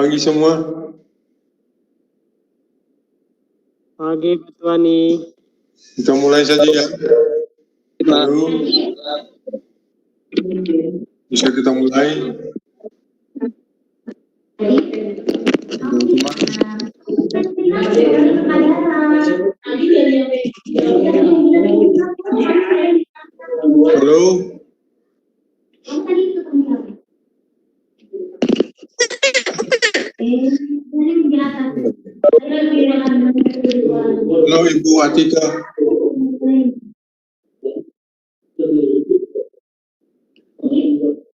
Pagi semua. Pagi Pak Tuani. Kita mulai saja ya. Lalu bisa kita mulai. Teman-teman. Halo. Halo Ibu Atika.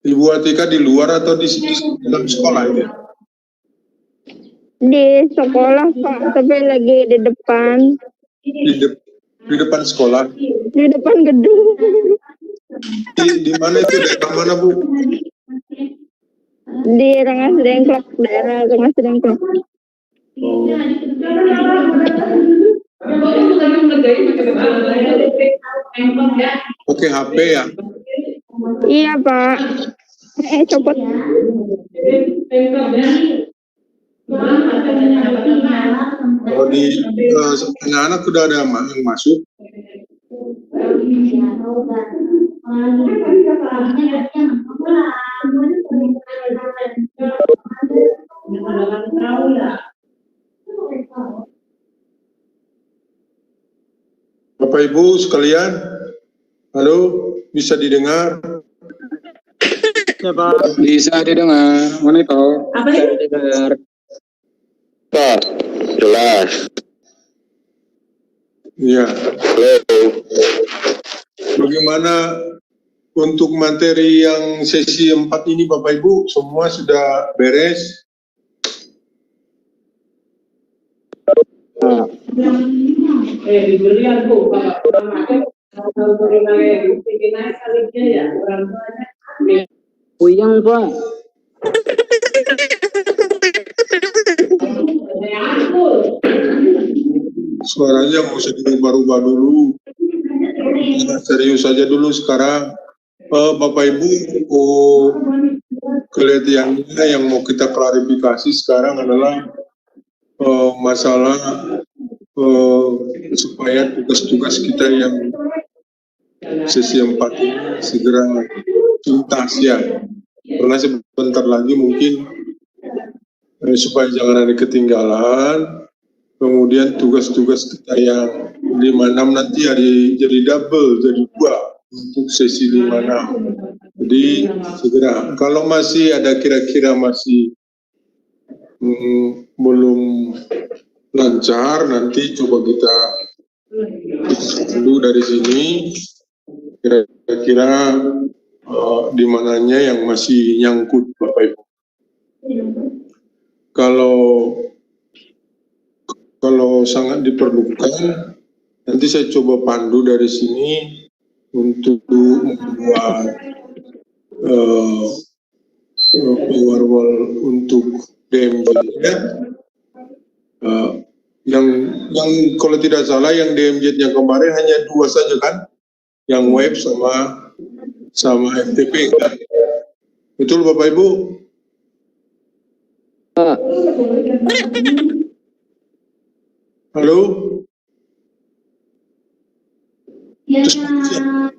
Ibu Atika di luar atau di dalam sekolah ini? Di sekolah Pak, tapi lagi di depan. Di depan sekolah? Di depan gedung. Di mana itu? Daerah mana Bu? Di Rengas Dengklok, daerah Rengas Dengklok. Oh. Oke, HP ya? Iya Pak. Copot. Kalau di anak-anak sudah ada yang masuk? Bapak Ibu sekalian, halo, bisa didengar? Ya Pak. Bisa didengar, monitor. Bisa didengar. Pak, jelas. Iya. Halo. Bagaimana untuk materi yang sesi 4 ini Bapak Ibu, semua sudah beres? Puyeng Pak. Suaranya nggak usah dirubah-rubah dulu. Serius saja dulu sekarang. Bapak Ibu, kelihatannya yang mau kita klarifikasi sekarang adalah masalah supaya tugas-tugas kita yang sesi 4 ini segera tuntas ya. Karena sebentar lagi mungkin supaya jangan ada ketinggalan. Kemudian tugas-tugas kita yang 5-6 nanti jadi double, jadi 2 untuk sesi 5-6. Jadi segera. Kalau masih ada kira-kira masih belum lancar, nanti coba kita dulu dari sini kira-kira di mananya yang masih nyangkut Bapak Ibu. Kalau sangat diperlukan, nanti saya coba pandu dari sini untuk membuat firewall untuk DMJ ya. Yang kalau tidak salah yang DMJ-nya kemarin hanya 2 saja kan, yang web sama FTP kan. Betul Bapak Ibu? Halo? Kedengaran?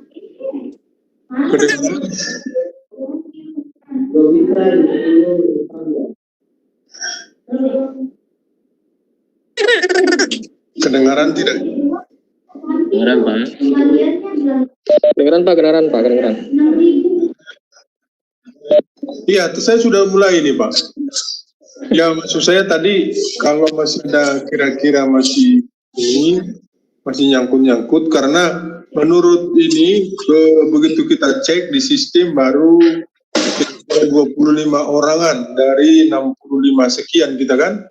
Kedengaran tidak? Kedengaran Pak. Kedengaran Pak. Iya, saya sudah mulai ini Pak. Ya maksud saya tadi kalau masih ada kira-kira masih nyangkut-nyangkut karena menurut ini begitu kita cek di sistem baru 25 orangan dari 65 sekian kita kan,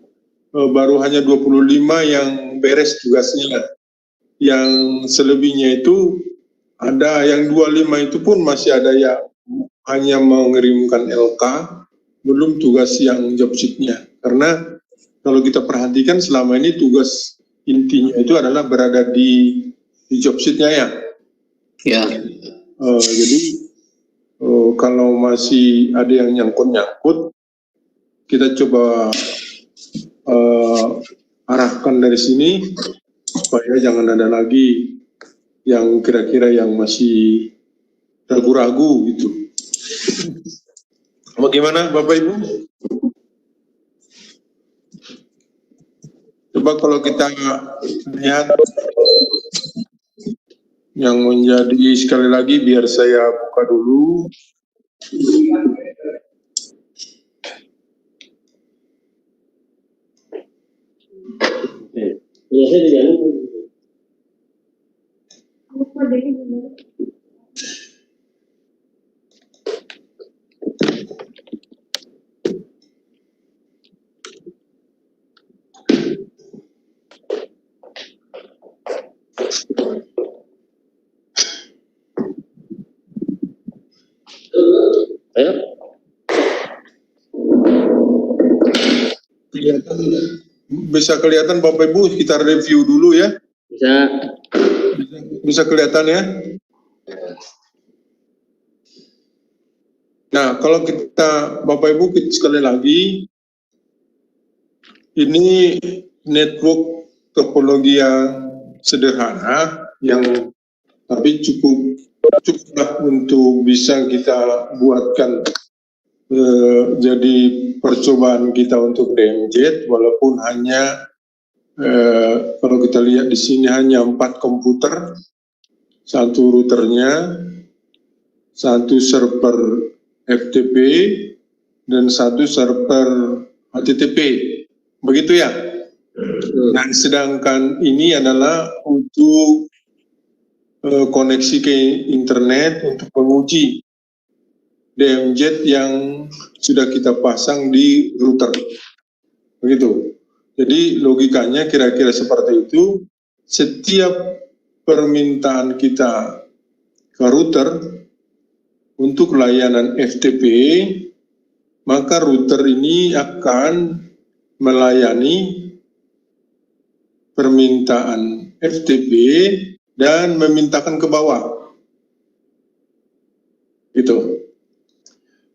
baru hanya 25 yang beres tugasnya. Yang selebihnya itu ada yang 25 itu pun masih ada yang hanya mengirimkan LK, belum tugas yang job sheet-nya. Karena kalau kita perhatikan selama ini tugas intinya itu adalah berada di job sheet-nya ya. Ya. Jadi kalau masih ada yang nyangkut-nyangkut, kita coba arahkan dari sini supaya jangan ada lagi yang kira-kira yang masih ragu-ragu gitu. Bagaimana Bapak Ibu? Coba kalau kita lihat yang menjadi, sekali lagi biar saya buka dulu. Ayo. Bisa kelihatan Bapak Ibu, kita review dulu ya. Bisa kelihatan ya. Nah, kalau kita Bapak Ibu sekali lagi, ini network topologi yang sederhana, yang tapi cukuplah untuk bisa kita buatkan jadi percobaan kita untuk DMZ, walaupun hanya kalau kita lihat di sini hanya 4 komputer, 1 routernya, 1 server FTP, dan 1 server HTTP, begitu ya. Nah, sedangkan ini adalah untuk koneksi ke internet untuk menguji DMZ yang sudah kita pasang di router, begitu. Jadi logikanya kira-kira seperti itu. Setiap permintaan kita ke router untuk layanan FTP, maka router ini akan melayani permintaan FTP dan memintakan ke bawah, gitu.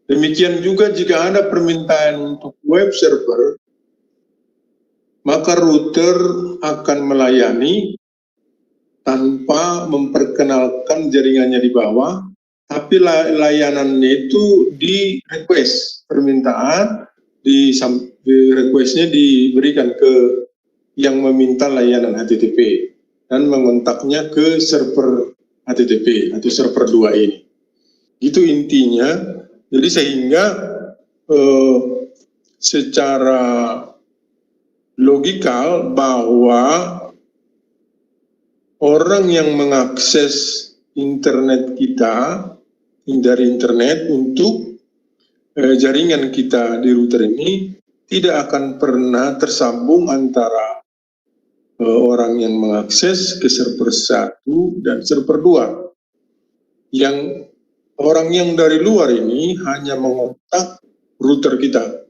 Demikian juga jika ada permintaan untuk web server, maka router akan melayani tanpa memperkenalkan jaringannya di bawah, tapi layanannya itu di request, permintaan di requestnya diberikan ke yang meminta layanan HTTP dan mengontaknya ke server HTTP atau server 2 ini. Itu intinya. Jadi sehingga secara logikal bahwa orang yang mengakses internet kita dari internet untuk jaringan kita di router ini tidak akan pernah tersambung antara orang yang mengakses ke server 1 dan server 2. Yang orang yang dari luar ini hanya mengontak router kita.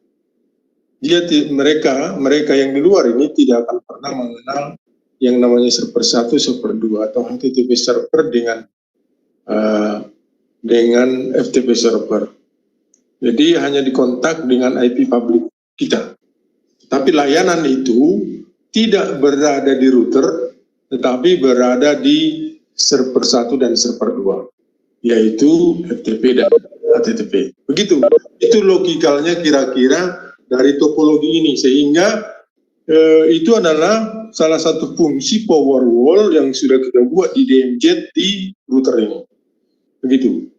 Mereka yang di luar ini tidak akan pernah mengenal yang namanya server 1, server 2 atau HTTP server dengan FTP server. Jadi hanya dikontak dengan IP public kita. Tapi layanan itu tidak berada di router, tetapi berada di server 1 dan server 2, yaitu FTP dan HTTP. Begitu. Itu logikalnya kira-kira dari topologi ini, sehingga itu adalah salah satu fungsi power wall yang sudah kita buat di DMZ di router ini. Begitu.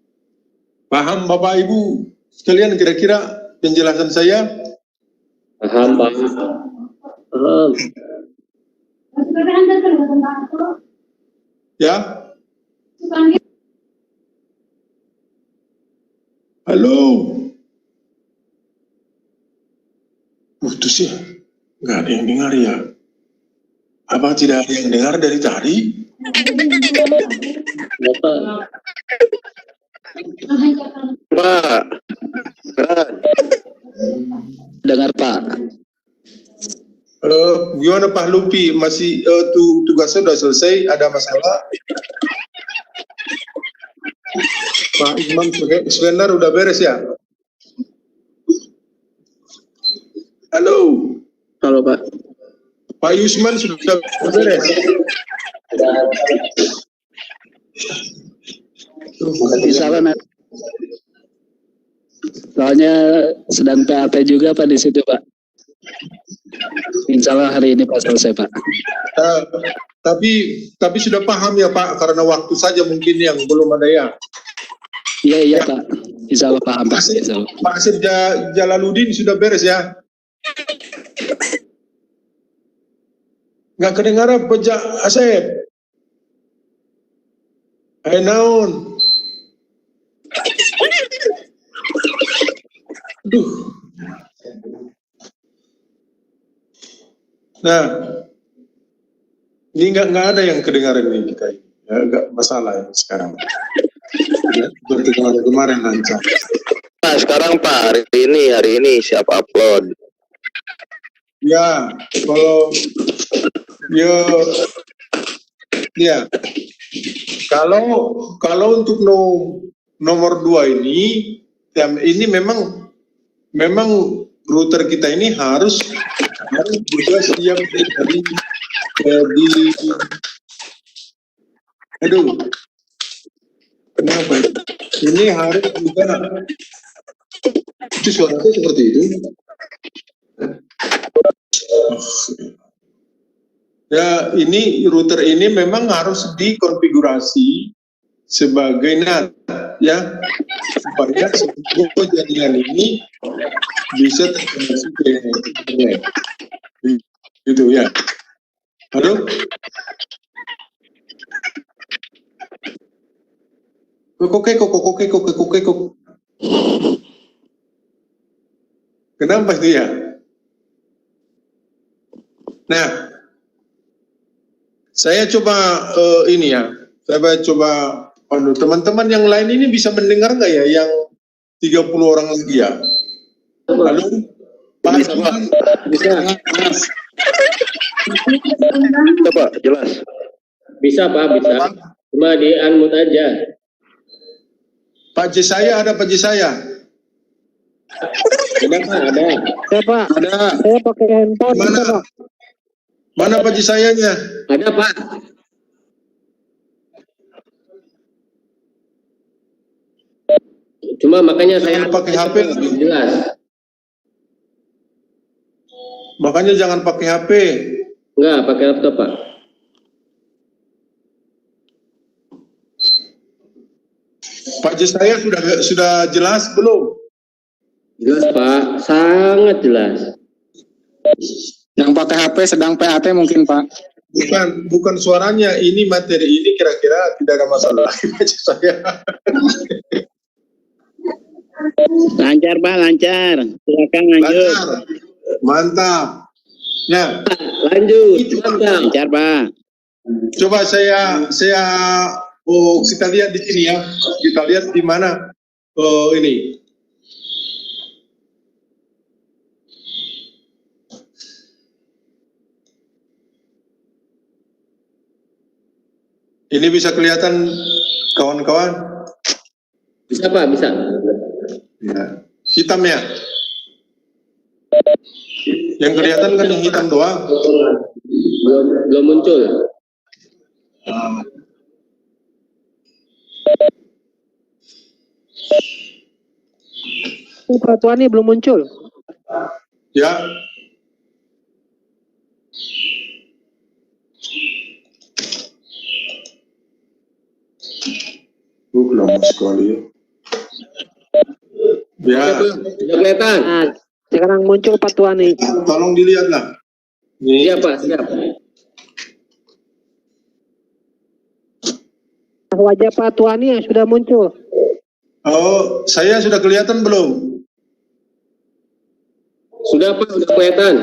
Paham Bapak Ibu sekalian kira-kira penjelasan saya? Paham, Pak. Paham. Ya? Halo? Putus ya? Nggak ada yang dengar ya? Apa tidak ada yang dengar dari tadi? Bapak. Pak. Dengar, Pak. Gimana Pak Lupi? Masih tugasnya sudah selesai? Ada masalah? Pak Imam sebentar udah beres ya? Halo, Halo Pak. Pak Yusman sudah beres. Bisa kan? Soalnya sedang PAT juga Pak di situ Pak. Insya Allah hari ini Pak selesai Pak. Tapi sudah paham ya Pak, karena waktu saja mungkin yang belum ada ya. Iya Pak. Insya Allah paham Pak. Insya Allah. Pak Asep Jalaluddin sudah beres ya. Nggak kedengaran Pak Asep. Naon. Aduh. Nah, ini nggak ada yang kedengaran nih kita ini. Ya, nggak masalah yang sekarang. Ya, seperti kemarin lancar. Nah, sekarang Pak, hari ini siapa upload? Ya, kalau untuk nomor 2 ini memang router kita ini harus juga siap kenapa? Ini harus juga itu suaranya seperti itu. Ya, ini router ini memang harus dikonfigurasi sebagai NAT ya, supaya semua jaringan ini bisa terkoneksi ke internet. Gitu ya. Halo? Kok. Kenapa itu ya? Nah, saya coba ini ya. Saya coba teman-teman yang lain ini bisa mendengar nggak ya yang 30 orang lagi ya? Halo? Pak, Bisa. Pak, jelas. Bisa Pak, bisa. Cuma di unmute aja. Pak Jesaya ada Pak Jesaya? Ada Pak, ada. Ya Pak, Ada. saya pakai handphone. Mana? Pak. Mana Pak Jesayanya? Ada Pak. Cuma makanya saya Jangan pakai HP lagi. jelas. Makanya jangan pakai HP. Enggak, pakai laptop Pak. Pak Jesaya sudah jelas belum? Jelas Pak, sangat jelas. Yang pakai HP sedang PAT mungkin Pak. Bukan suaranya, ini materi ini kira-kira tidak ada masalah lagi Pak Jesaya. Lancar Pak, lancar. Silakan lanjut. Lancar. Mantap. Ya, Lanjut, mantap. Lancar Pak. coba kita lihat di sini ya. Kita lihat di mana ini. Ini bisa kelihatan kawan-kawan? Bisa Pak, bisa. Ya. Hitam ya? Yang kelihatan kan yang hitam doang. Belum muncul. Pak Tuani belum muncul. Ya. Lama sekali ya. Ya, Sudah kelihatan. Nah, sekarang muncul Pak Tuani. tolong dilihatlah. Ini Siap Pak, siap. Wajah Pak Tuani yang sudah muncul. Oh, saya sudah kelihatan belum? Sudah Pak, sudah kelihatan.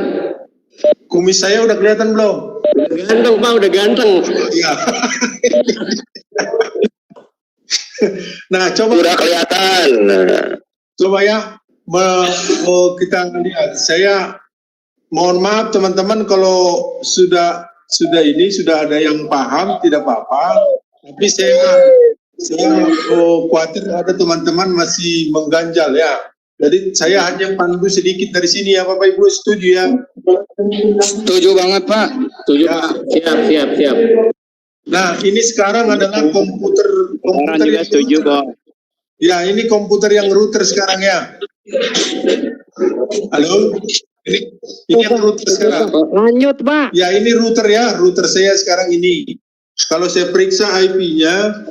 Kumis saya udah kelihatan belum? Udah ganteng Pak, udah ganteng. Iya. Nah, coba kelihatan. ya, kita lihat. Saya mohon maaf teman-teman kalau sudah ada yang paham, tidak apa-apa. Tapi saya khawatir ada teman-teman masih mengganjal ya. Jadi saya hanya pandu sedikit dari sini ya Bapak Ibu, setuju ya? Setuju banget Pak. Setuju Ya. Pak. Siap. Nah, ini sekarang adalah komputer Orang juga yang setuju router. kok. Ya, ini komputer yang router sekarang ya. Halo? Ini yang router sekarang. Lanjut, Pak. Ya, ini router ya, router saya sekarang ini. Kalau saya periksa IP-nya,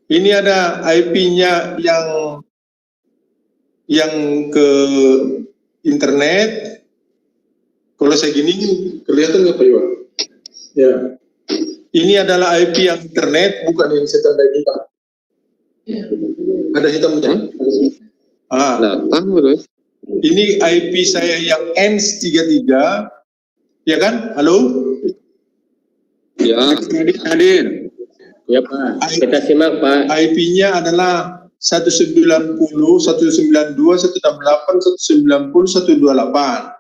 ini ada IP-nya yang ke internet. Kalau saya gini, kelihatan nggak Pak Iwan? Ya. Ini adalah IP yang internet, bukan yang saya tandai hitam. Ada hitamnya? Ini IP saya yang ENS33, ya kan? Halo? Ya, hadir. Ya Pak. Kita simak Pak. IP-nya adalah 190, 192, 168, 190, 128.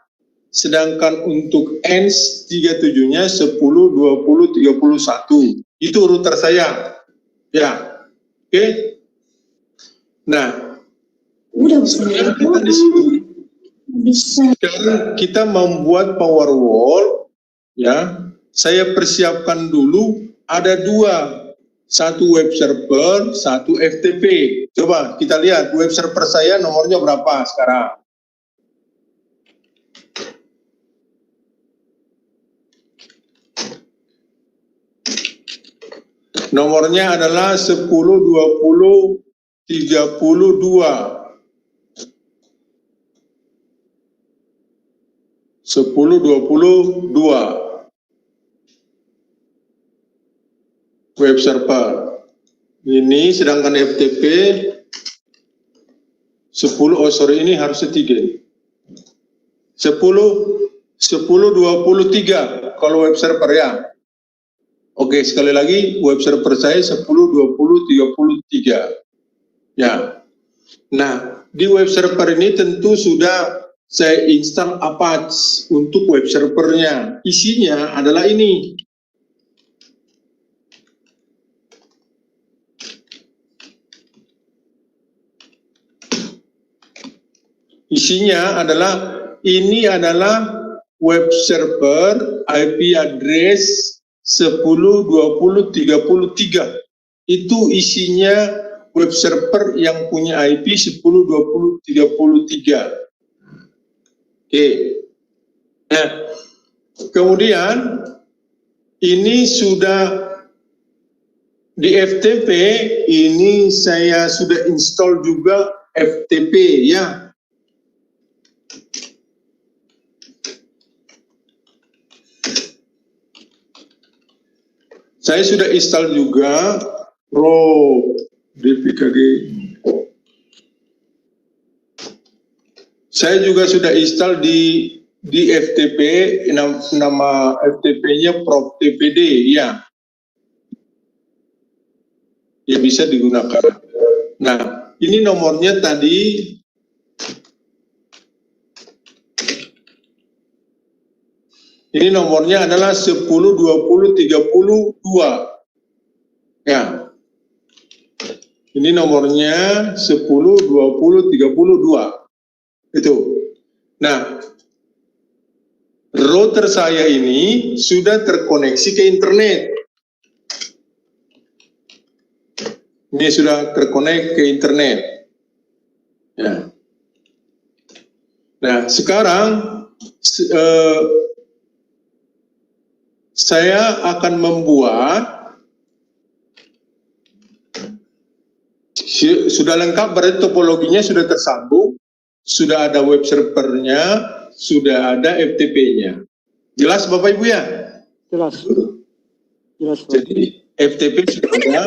Sedangkan untuk ENS37-nya 10, 20, 31. Itu router saya. Ya. Oke. Nah, sekarang kita di sini. Sekarang kita membuat power wall, ya. Saya persiapkan dulu ada dua, satu web server, satu FTP. Coba kita lihat web server saya nomornya berapa sekarang. Nomornya adalah 10, 20, 32. 10, 22. Web server. Ini sedangkan FTP 10, ini harusnya 3. 10, 23 kalau web server ya. Oke, sekali lagi web server saya 10, 20, 33. Ya. Nah, di web server ini tentu sudah saya install Apache untuk web servernya. Isinya adalah ini. Isinya adalah ini adalah web server IP address 10, 20, 33. Itu isinya web server yang punya IP 10, 20, 33. Oke. Nah, kemudian ini sudah di FTP, ini saya sudah install juga FTP ya. Saya sudah install juga Pro DPKG. Saya juga sudah install di FTP, nama FTP-nya Prof TPD ya. Ya bisa digunakan. Nah, ini nomornya tadi. Ini nomornya adalah 10, 20, 32. Ya. Ini nomornya 10, 20, 32. Itu. Nah, router saya ini sudah terkoneksi ke internet. Ini sudah terkonek ke internet. Ya. Nah, sekarang saya akan membuat, sudah lengkap berarti topologinya sudah tersambung, sudah ada web servernya, sudah ada FTP-nya. Jelas Bapak Ibu ya? Jelas. Jelas, Pak. Jadi FTP sudah ada,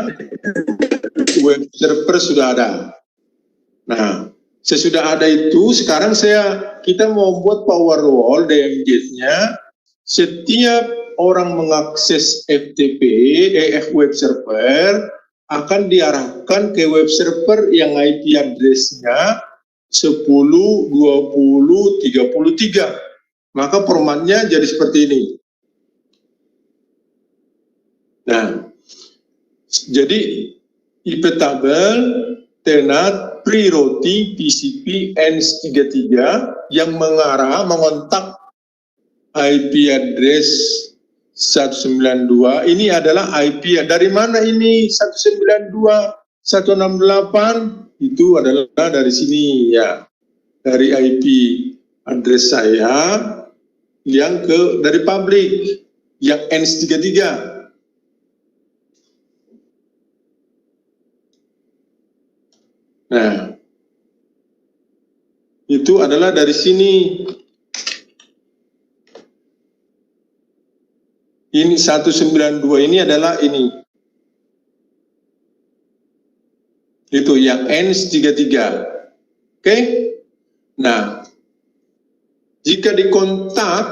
web server sudah ada. Nah, sesudah ada itu, sekarang kita mau buat power wall DMZ-nya. Setiap orang mengakses FTP, web server, akan diarahkan ke web server yang IP address-nya 10, 20, 33. Maka formatnya jadi seperti ini. Nah, jadi IP tabel, telnet, pre-routing TCP ENS33 yang mengontak IP address 192. Ini adalah IP. Dari mana ini 192, 168? Itu adalah dari sini ya. Dari IP address saya yang dari publik yang ENS33. Nah, itu adalah dari sini. Ini 192 ini adalah ini. Itu yang ENS33. Oke? Nah, jika dikontak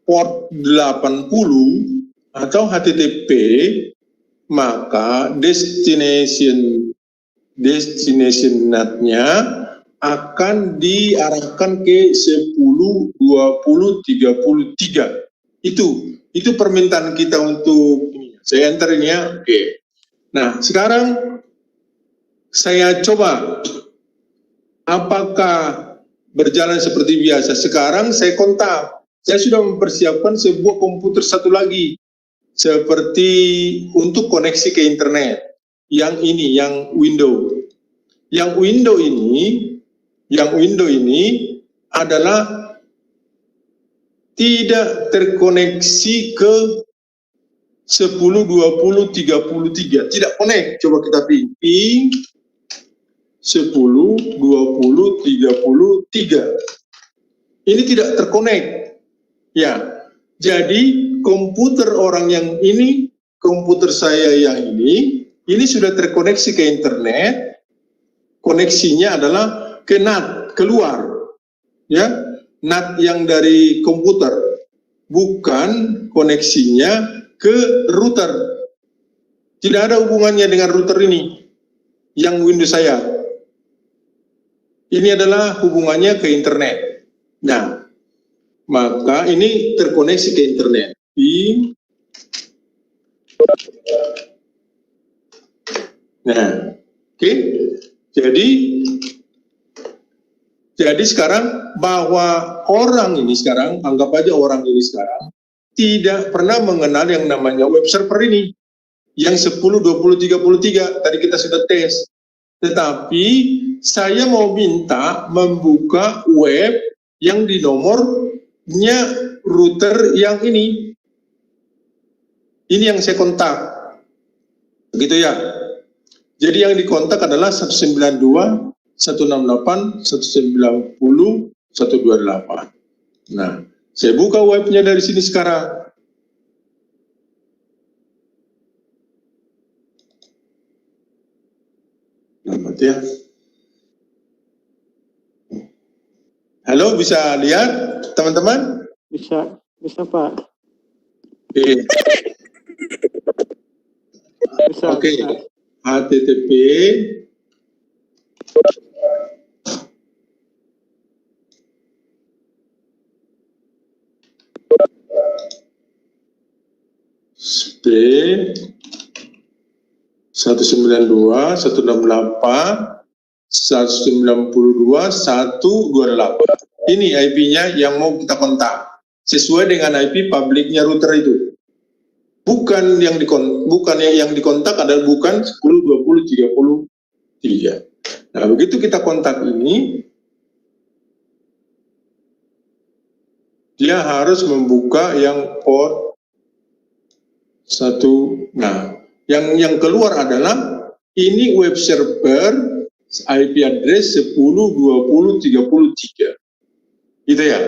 port 80 atau HTTP, maka destination NAT-nya akan diarahkan ke 10, 20, 33. Itu permintaan kita untuk ini. Saya enter ini ya. Oke. Nah, sekarang saya coba apakah berjalan seperti biasa. Sekarang saya kontak. Saya sudah mempersiapkan sebuah komputer satu lagi seperti untuk koneksi ke internet. Yang ini, yang window. Yang window ini adalah tidak terkoneksi ke 10, 20, 33. Tidak connect. Coba kita ping 10, 20, 33. Ini tidak terkonek. Ya. Jadi komputer orang yang ini, komputer saya yang ini sudah terkoneksi ke internet. Koneksinya adalah ke NAT, keluar. Ya. NAT yang dari komputer, bukan koneksinya ke router. Tidak ada hubungannya dengan router ini, yang Windows saya. Ini adalah hubungannya ke internet. Nah, maka ini terkoneksi ke internet. Nah, oke. Jadi sekarang bahwa orang ini sekarang, anggap aja orang ini sekarang, tidak pernah mengenal yang namanya web server ini. Yang 10, 20, 33, tadi kita sudah tes. Tetapi saya mau minta membuka web yang di nomornya router yang ini. Ini yang saya kontak. Begitu ya. Jadi yang dikontak adalah 192, 168, 190, 128. Nah, saya buka webnya dari sini sekarang. Selamat ya. Halo, bisa lihat teman-teman? Bisa Pak. Oke. HTTP SP 192, 168, 192, 128. Ini IP-nya yang mau kita kontak. Sesuai dengan IP publiknya router itu. Bukan yang dikontak adalah bukan 10, 20, 33. Nah, begitu kita kontak ini, dia harus membuka yang port 1. Nah, yang keluar adalah ini web server IP address 10, 20, 33. Gitu ya.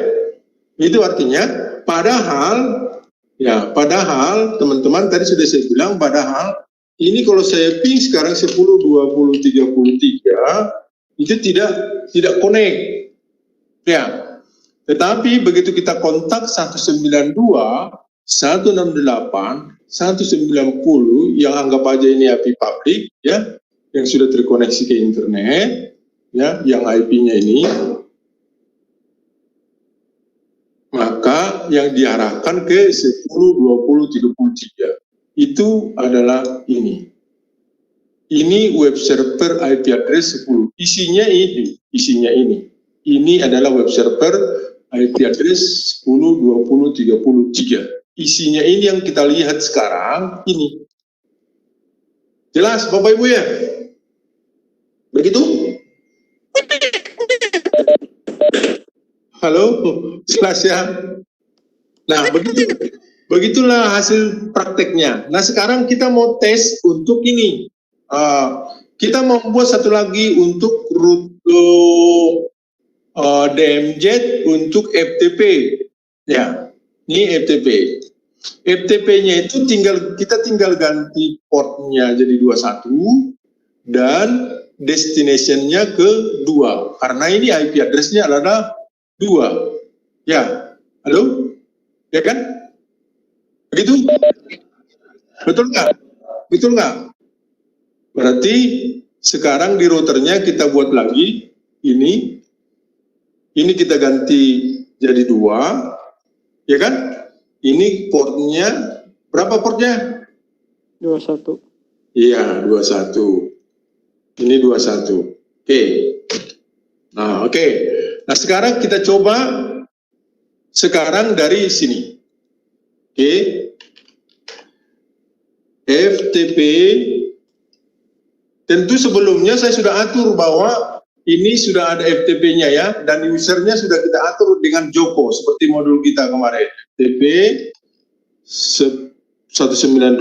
Itu artinya padahal teman-teman tadi sudah saya bilang, padahal ini kalau saya ping sekarang 10, 20, 33 itu tidak connect. Ya. Tetapi begitu kita kontak 192, 168, 190 yang anggap aja ini IP publik ya, yang sudah terkoneksi ke internet ya, yang IP-nya ini, maka yang diarahkan ke 10, 20, 33 itu adalah ini. Ini web server IP address 10. Isinya ini. Ini adalah web server IP address 10, 20, 33. Isinya ini yang kita lihat sekarang ini. Jelas Bapak Ibu ya? Begitu? Halo, jelas ya? Nah, begitulah hasil prakteknya. Nah, sekarang kita mau tes untuk ini. Kita membuat satu lagi untuk DMZ untuk FTP. Ya, ini FTP. FTP-nya itu kita tinggal ganti portnya jadi 21 dan destination-nya ke 2. Karena ini IP address-nya adalah 2. Ya, halo? Ya kan? Begitu? Betul nggak? Betul nggak? Berarti sekarang di routernya kita buat lagi ini kita ganti jadi 2, ya kan? Ini portnya berapa portnya? 21. Iya 21. Ini 21. Oke. Nah oke. Nah sekarang kita coba sekarang dari sini. Oke. FTP. Tentu sebelumnya saya sudah atur bahwa ini sudah ada FTP-nya ya, dan usernya sudah kita atur dengan Joko seperti modul kita kemarin. FTP 192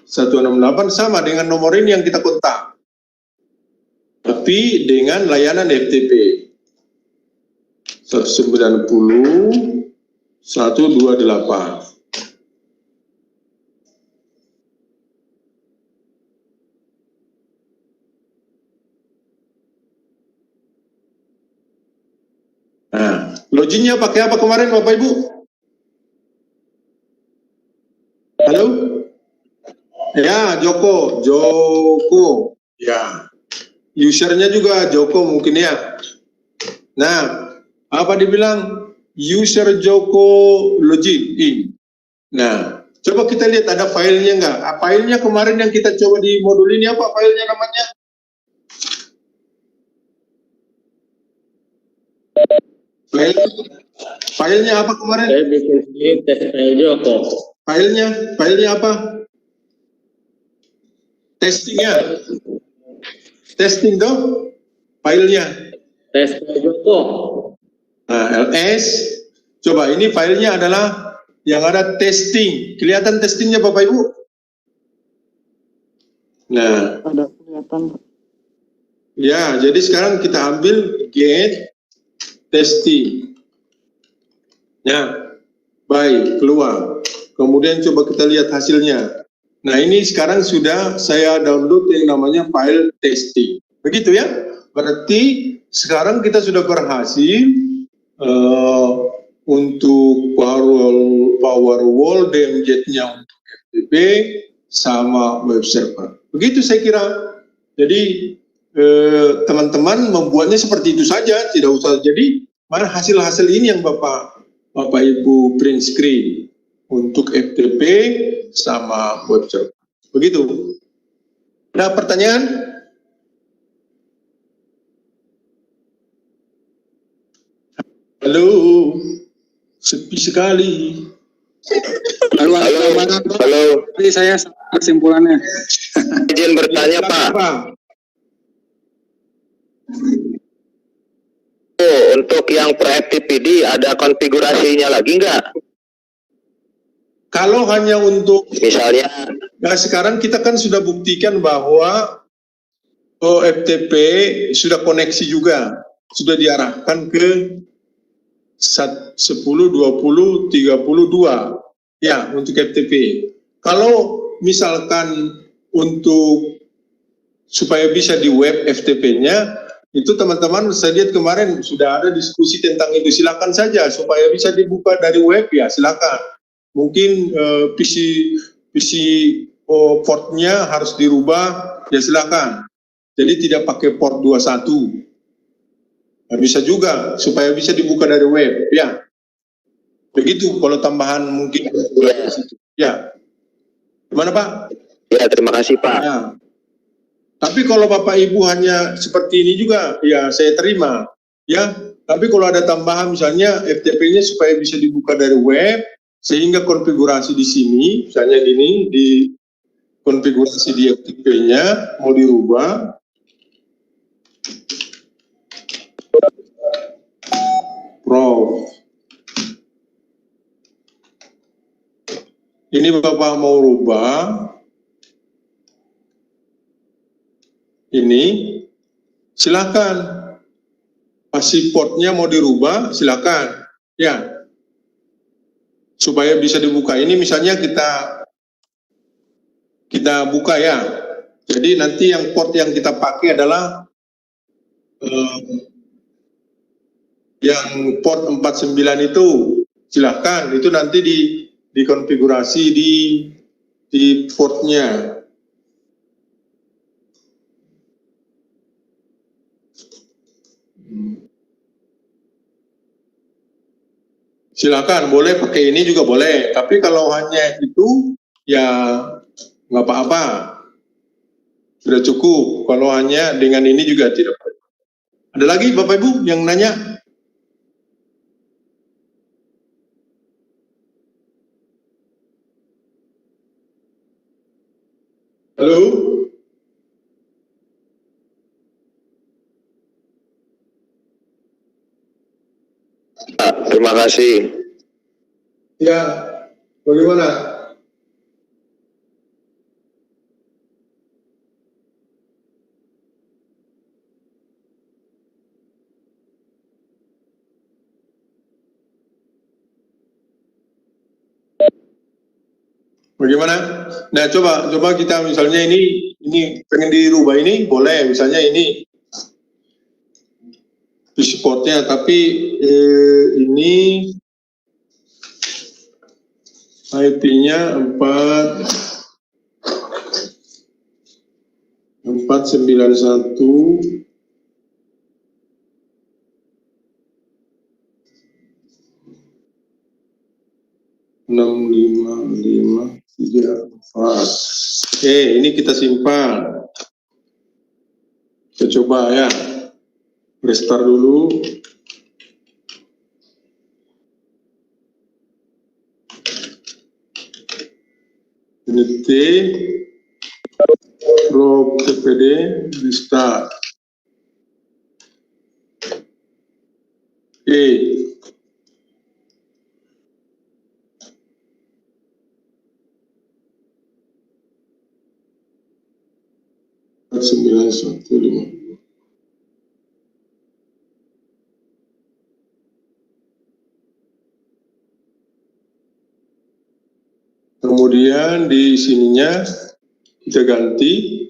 168 sama dengan nomor ini yang kita kontak, tapi dengan layanan FTP 190 128. Nah, loginnya pakai apa kemarin Bapak Ibu? Halo? Ya, Joko. Ya. Usernya juga Joko mungkin ya. Nah, apa dibilang? User Joko login in. Nah, coba kita lihat ada filenya nggak? Filenya kemarin yang kita coba di modul ini apa filenya namanya? Filenya apa kemarin? Saya bikin sendiri tes file Joko. Filenya apa? Testing dong. Filenya. Tes file Joko. Nah, LS. Coba ini filenya adalah yang ada testing. Kelihatan testingnya Bapak Ibu? Nah, Ada kelihatan. ya, jadi sekarang kita ambil get testing. Ya, baik, keluar. Kemudian coba kita lihat hasilnya. Nah, ini sekarang sudah saya download yang namanya file testing. Begitu ya? Berarti sekarang kita sudah berhasil untuk Powerwall DMZ-nya untuk FTP sama web server. Begitu saya kira. Jadi teman-teman membuatnya seperti itu saja, tidak usah. Jadi mana hasil-hasil ini yang Bapak Ibu print screen untuk FTP sama web server. Begitu. Nah, pertanyaan? Halo, sepi sekali. Halo. Jadi saya kesimpulannya. Izin bertanya Pak. Untuk yang pre-FTPD ada konfigurasinya lagi nggak? Kalau hanya untuk, Misalnya, nah sekarang kita kan sudah buktikan bahwa FTP sudah koneksi juga, sudah diarahkan ke 10, 20, 32 ya untuk FTP. Kalau misalkan untuk supaya bisa di web FTP-nya, itu teman-teman saya lihat kemarin sudah ada diskusi tentang itu. Silakan saja supaya bisa dibuka dari web ya, silakan. Mungkin PC portnya harus dirubah ya, silakan. Jadi tidak pakai port 21. Nah, bisa juga supaya bisa dibuka dari web ya. Begitu kalau tambahan mungkin ya. Gimana Pak? ya terima kasih Pak. Ya. Tapi kalau Bapak Ibu hanya seperti ini juga, ya saya terima. Ya, tapi kalau ada tambahan misalnya FTP-nya supaya bisa dibuka dari web, sehingga konfigurasi di sini, misalnya gini, di konfigurasi di FTP-nya mau dirubah. Prof. Ini Bapak mau rubah. Ini silakan. Password-nya mau dirubah, silakan. Ya. Supaya bisa dibuka. Ini misalnya kita buka ya. Jadi nanti yang port yang kita pakai adalah yang port 49 itu. Silakan. Itu nanti dikonfigurasi di portnya. Silakan, boleh pakai ini juga boleh. Tapi kalau hanya itu, ya nggak apa-apa. Sudah cukup. Kalau hanya dengan ini juga tidak apa-apa. Ada lagi Bapak Ibu yang nanya? Halo? Terima kasih. Ya, bagaimana? Bagaimana? Nah, coba kita misalnya ini pengen dirubah ini boleh, misalnya ini supportnya, tapi ini IP-nya 491 65534. Ini kita simpan. Kita coba ya. Restart dulu. Ini T Pro TPD restart. Oke. Kemudian di sininya kita ganti.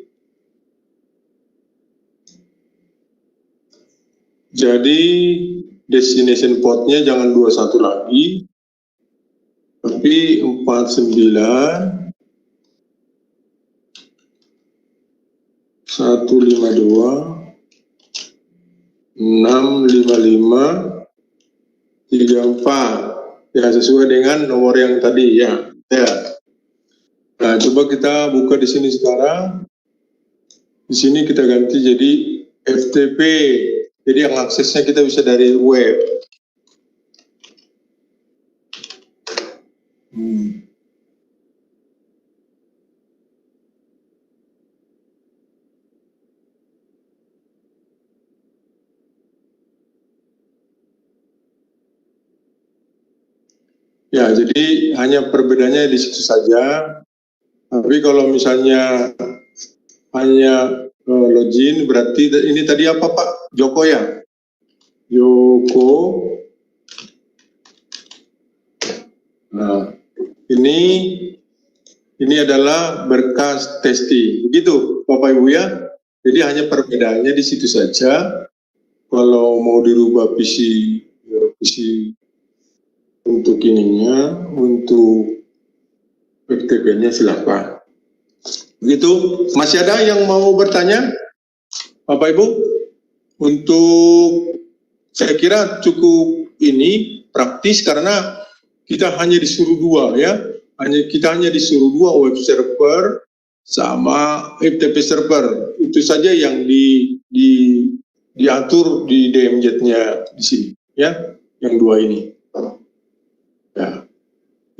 Jadi destination portnya jangan 21 lagi, tapi 49 152 655 34 ya, sesuai dengan nomor yang tadi ya. Nah, coba kita buka di sini sekarang. Di sini kita ganti jadi FTP. Jadi yang aksesnya kita bisa dari web. Ya, jadi hanya perbedaannya di situ saja. Tapi kalau misalnya hanya login, berarti ini tadi apa Pak? Joko ya? Joko. Nah, ini adalah berkas testing. Begitu Bapak Ibu ya. Jadi hanya perbedaannya di situ saja. Kalau mau dirubah PC untuk ininya, untuk FTP-nya silakan. Begitu. Masih ada yang mau bertanya, Bapak Ibu? Untuk saya kira cukup ini praktis karena kita hanya disuruh dua ya. Kita hanya disuruh dua web server sama FTP server. Itu saja yang diatur di DMZ-nya di sini, ya, yang dua ini. Ya.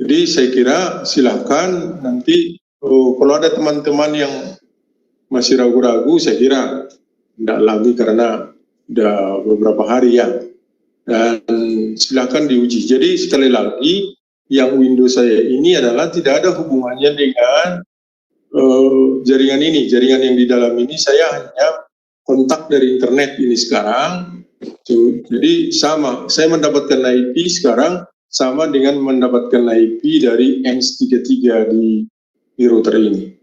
Jadi saya kira silakan nanti kalau ada teman-teman yang masih ragu-ragu, saya kira tidak lagi karena sudah beberapa hari ya. Dan silakan diuji. Jadi sekali lagi, yang Windows saya ini adalah tidak ada hubungannya dengan jaringan ini. Jaringan yang di dalam ini saya hanya kontak dari internet ini sekarang. Jadi sama, saya mendapatkan IP sekarang sama dengan mendapatkan IP dari ENS33 di router ini.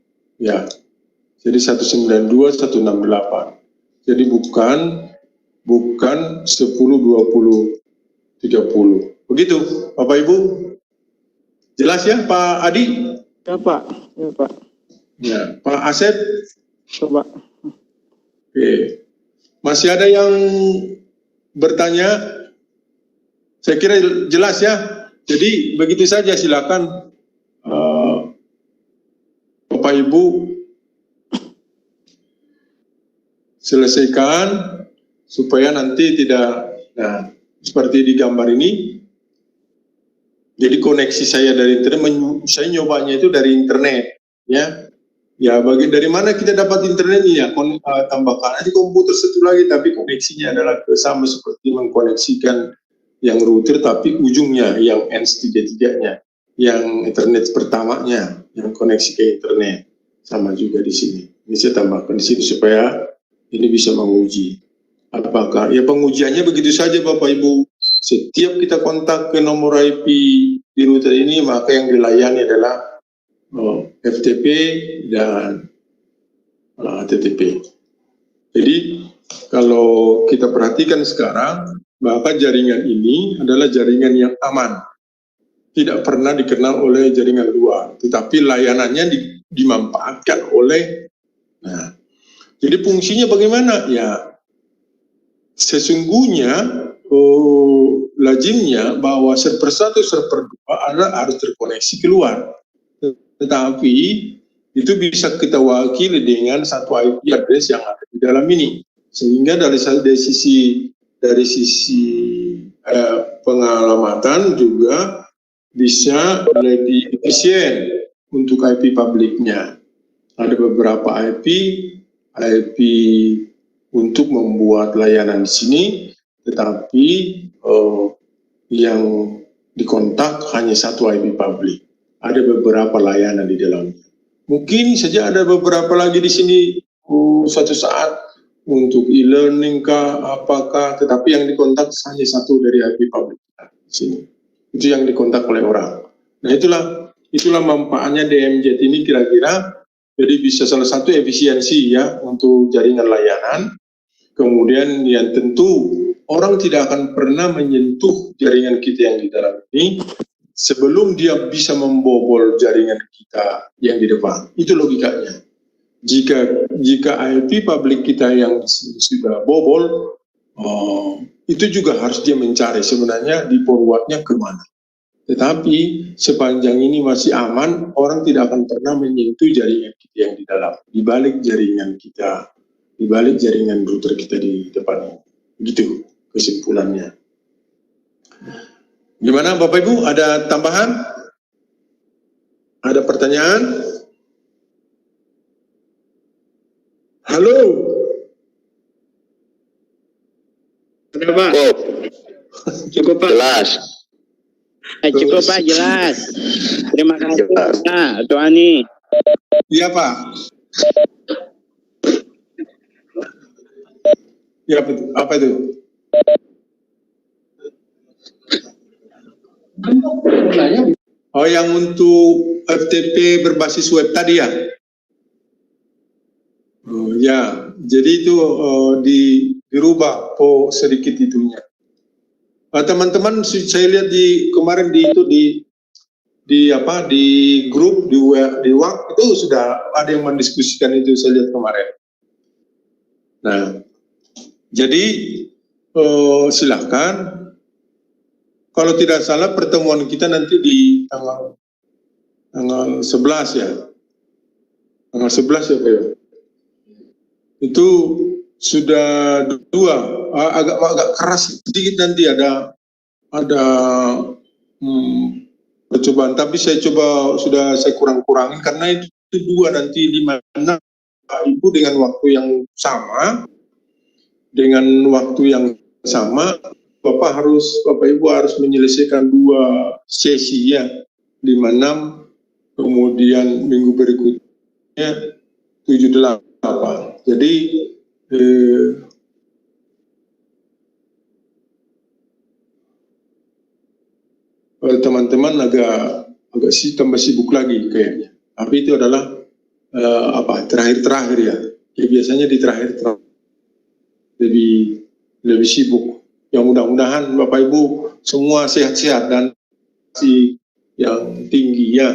Ya. Jadi 192, 168. Jadi bukan 10, 20, 30. Begitu, Bapak Ibu. Jelas ya, Pak Adi? Ya, Pak. Ya, Pak. Ya, Pak Asep? Coba. Oke. Masih ada yang bertanya? Saya kira jelas ya. Jadi begitu saja, silakan Bapak Ibu selesaikan supaya nanti tidak, nah, seperti di gambar ini. Jadi koneksi saya dari internet, saya nyobanya itu dari internet, ya. Ya, dari mana kita dapat internetnya? Ya, tambahkan aja komputer satu lagi, tapi koneksinya adalah sama seperti mengkoneksikan yang router, tapi ujungnya yang ENS33-nya, yang internet pertamanya, yang koneksi ke internet, sama juga di sini. Ini saya tambahkan di sini supaya ini bisa menguji. Apakah ya pengujiannya begitu saja Bapak Ibu. Setiap kita kontak ke nomor IP di router ini, maka yang dilayani adalah FTP dan TTP. Jadi kalau kita perhatikan sekarang, maka jaringan ini adalah jaringan yang aman. Tidak pernah dikenal oleh jaringan luar, tetapi layanannya dimanfaatkan oleh. Nah, jadi fungsinya bagaimana? Ya, sesungguhnya lazimnya bahwa server 1, server 2 harus terkoneksi keluar. Tetapi itu bisa kita wakili dengan satu IP address yang ada di dalam ini. Sehingga dari sisi pengalamatan juga bisa lebih efisien untuk IP publiknya. Ada beberapa IP untuk membuat layanan di sini, tetapi yang dikontak hanya satu IP publik. Ada beberapa layanan di dalamnya. Mungkin saja ada beberapa lagi di sini suatu saat untuk e-learning kah, apakah, tetapi yang dikontak hanya satu dari IP publik di sini. Itu yang dikontak oleh orang. Nah, itulah manfaatnya DMZ ini kira-kira. Jadi bisa salah satu efisiensi ya untuk jaringan layanan. Kemudian yang tentu orang tidak akan pernah menyentuh jaringan kita yang di dalam ini sebelum dia bisa membobol jaringan kita yang di depan. Itu logikanya. Jika IP publik kita yang sudah bobol, itu juga harus dia mencari sebenarnya di forwardnya kemana. Tetapi sepanjang ini masih aman, orang tidak akan pernah menyentuh jaringan kita yang di dalam, di balik jaringan kita, di balik jaringan router kita di depan. Begitu kesimpulannya. Gimana Bapak Ibu, ada tambahan? Ada pertanyaan? Halo? Ada Pak? Cukup Pak? Jelas. Cukup Pak, jelas. Terima kasih Jelas. Pak, Tuh Ani. Iya Pak. Ya, apa itu? Oh, yang untuk FTP berbasis web tadi ya? Oh, ya, jadi itu dirubah sedikit itunya. Teman-teman, saya lihat kemarin di grup di WA itu sudah ada yang mendiskusikan itu, saya lihat kemarin. Nah, jadi silakan. Kalau tidak salah pertemuan kita nanti di tanggal 11 ya. Tanggal 11 ya Pak Iwan. Itu sudah 2, agak keras sedikit nanti ada percobaan, tapi saya coba sudah saya kurang-kurangin karena itu 2 nanti 5-6 Ibu dengan waktu yang sama, Bapak Ibu harus menyelesaikan 2 sesi ya, 5-6, kemudian minggu berikutnya 7-8. Jadi teman-teman agak tambah sibuk lagi kayaknya. Tapi itu adalah terakhir ya. Jadi biasanya di terakhir lebih sibuk. Yang mudah-mudahan Bapak Ibu semua sehat-sehat dan yang tinggi ya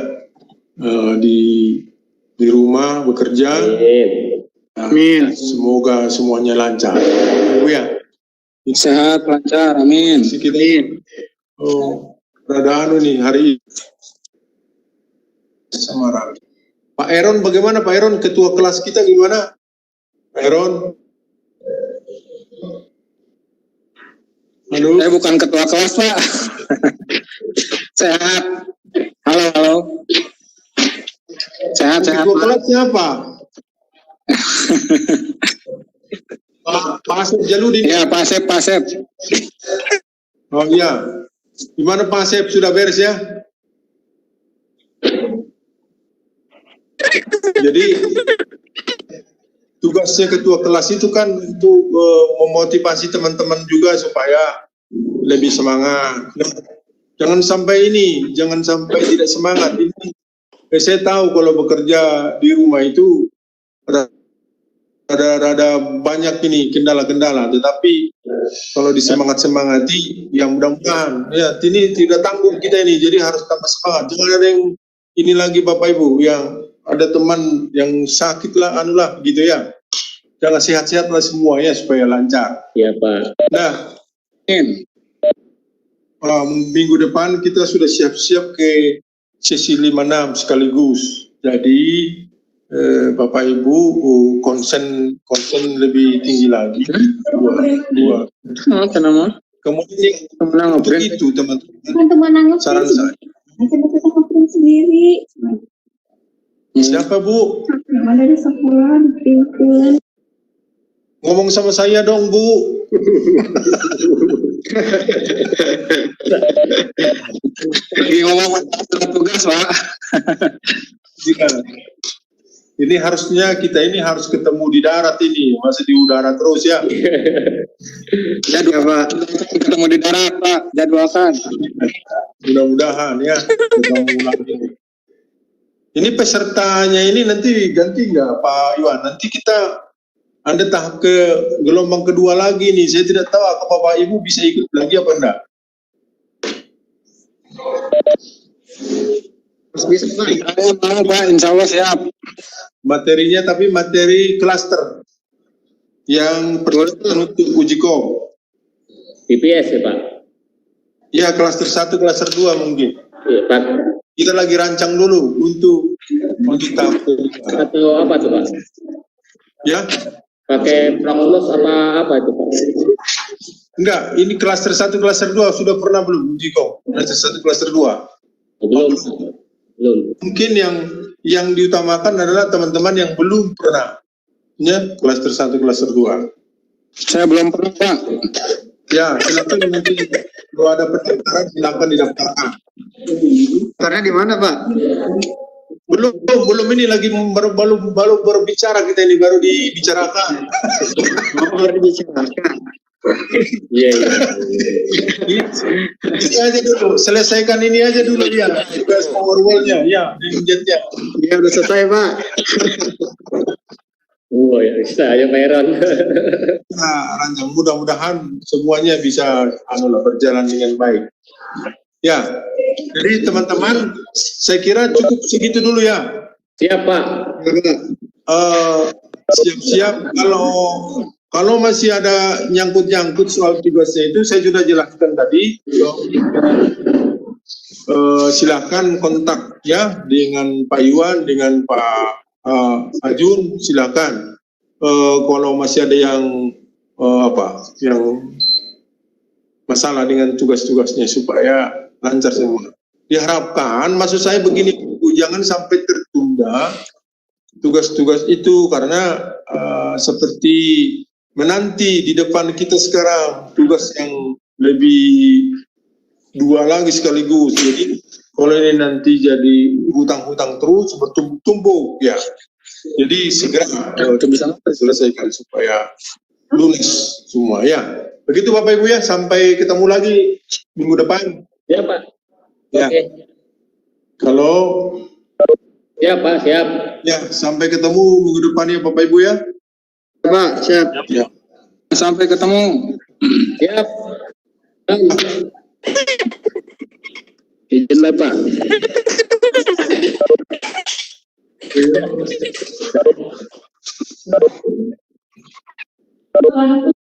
di rumah bekerja. Amin. Semoga semuanya lancar. Ibu ya. Sehat, lancar, amin. Amin. Rada nih hari ini. Samarang. Pak Eron bagaimana Pak Eron? Ketua kelas kita gimana? Pak Eron? Halo? Saya bukan ketua kelas, Pak. Sehat. Halo. Sehat. Ketua kelas siapa? Pak Asep Jaludin. Ya, Pak Asep. Oh iya. Gimana Pak Asep, sudah beres ya? Jadi tugasnya ketua kelas itu kan untuk memotivasi teman-teman juga supaya lebih semangat. Jangan sampai tidak semangat. Ini saya tahu kalau bekerja di rumah itu ada banyak ini kendala-kendala, tetapi kalau disemangat-semangati, ya mudah-mudahan ya ini tidak tanggung kita ini, jadi harus tambah semangat. Jangan ada yang ini lagi Bapak Ibu yang ada teman yang sakit lah, gitu ya. Jangan sehat-sehat lah semuanya supaya lancar. Ya Pak. Nah, minggu depan kita sudah siap-siap ke sesi 5-6 sekaligus. Jadi Bapak Ibu konsen lebih tinggi lagi. Dua. Kenapa? Kemudian begitu teman-teman. Saran saya. Sendiri. Siapa Bu? Ada di sekolah, dikirimkan. Ngomong sama saya dong Bu. Lagi ngomong tugas, Pak. Ini harusnya kita ini harus ketemu di darat ini, masih di udara terus ya. Jadwal, Pak. Ketemu di darat, Pak. Jadwalkan. Mudah-mudahan ya. Ketemu lagi. Ini pesertanya ini nanti ganti nggak Pak Iwan? Nanti kita ada tahap ke gelombang kedua lagi nih. Saya tidak tahu apakah Bapak Ibu bisa ikut lagi apa enggak. Bisa, Pak. Insya Allah siap. Materinya tapi materi klaster yang penutup uji kom. PPS ya Pak? Ya klaster 1, klaster 2 mungkin. Iya Pak. Kita lagi rancang dulu untuk tahap kedua. Atau apa tuh Pak? Ya? Pakai Proxmox apa itu Pak? Enggak, ini klaster 1, klaster 2 sudah pernah belum uji kom? Klaster 1, klaster 2. Belum. Mungkin yang diutamakan adalah teman-teman yang belum pernah ya klaster 1, klaster 2. Saya belum pernah, Pak. Ya, silakan nanti kalau ada pendaftaran silakan didaftarkan. Karena di mana, Pak? Belum ini lagi baru bicara kita ini baru dibicarakan. Baru dibicarakan. Iya. Ini aja dulu, selesaikan ini aja dulu ya. Tugas powerwall-nya, ya, injetnya. Ya udah selesai, Pak. Oh ya, bisa ya Pak Eron. Nah, rancang mudah-mudahan semuanya bisa berjalan dengan baik. Ya, jadi teman-teman, saya kira cukup segitu dulu ya. Siap Pak. Siap-siap kalau masih ada nyangkut-nyangkut soal tugasnya itu saya sudah jelaskan tadi. Silakan kontak ya dengan Pak Iwan, dengan Pak Ajun silakan. Kalau masih ada yang yang masalah dengan tugas-tugasnya supaya lancar semua. Diharapkan, maksud saya begini, jangan sampai tertunda tugas-tugas itu karena seperti menanti di depan kita sekarang tugas yang lebih dua lagi sekaligus. Jadi kalau ini nanti jadi hutang-hutang terus bertumpuk-tumpuk ya. Jadi segera bisa selesaikan supaya lunas semua ya. Begitu Bapak Ibu ya, sampai ketemu lagi minggu depan. Ya Pak. Ya. Oke. Kalau Siap Pak, siap. ya sampai ketemu minggu depan ya Bapak Ibu ya. Pak, siap. Ya. Sampai ketemu. Siap. Izin lah Pak. Waktu